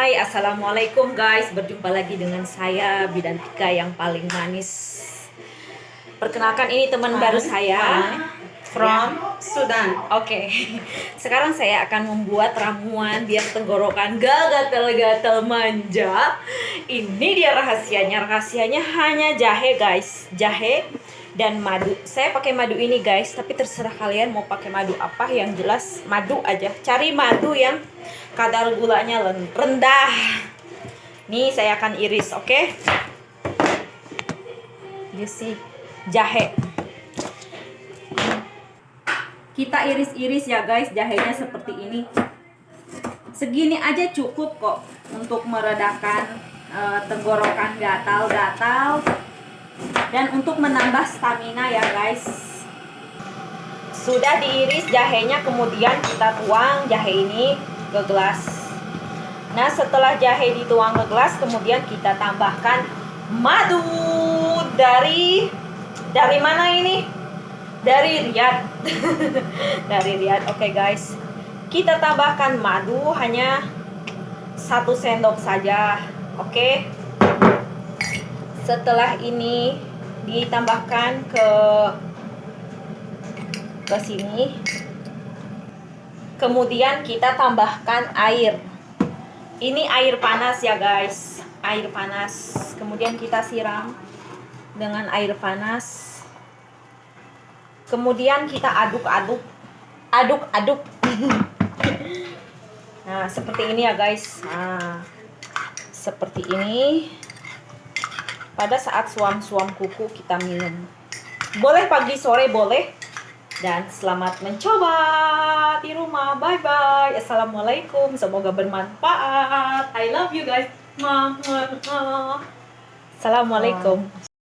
Hai, assalamualaikum guys. Berjumpa lagi dengan saya Bidantika yang paling manis. Perkenalkan, ini teman baru saya from Sudan. Oke. Sekarang saya akan membuat ramuan biar tenggorokan gak gatel-gatel manja. Ini dia rahasianya. Rahasianya hanya jahe guys. Jahe dan madu. Saya pakai madu ini guys, tapi terserah kalian mau pakai madu apa, yang jelas madu aja. Cari madu yang kadar gulanya rendah. Nih saya akan iris, oke? Isi jahe. Kita iris-iris ya guys, jahenya seperti ini. Segini aja cukup kok untuk meredakan tenggorokan gatal-gatal dan untuk menambah stamina ya guys. Sudah diiris jahenya, kemudian kita tuang jahe ini ke gelas. Nah, setelah jahe dituang ke gelas, kemudian kita tambahkan madu dari mana ini? Dari Riyadh. Dari Riyadh. Oke guys. Kita tambahkan madu hanya 1 sendok saja. Oke. Setelah ini ditambahkan ke sini. Kemudian kita tambahkan air. Ini air panas ya guys. Air panas. Kemudian kita siram dengan air panas. Kemudian kita aduk-aduk. Aduk-aduk. Nah, seperti ini ya guys. Nah, seperti ini. Pada saat suam-suam kuku kita minum. Boleh pagi sore boleh. Dan selamat mencoba di rumah. Bye bye. Assalamualaikum. Semoga bermanfaat. I love you guys. Assalamualaikum.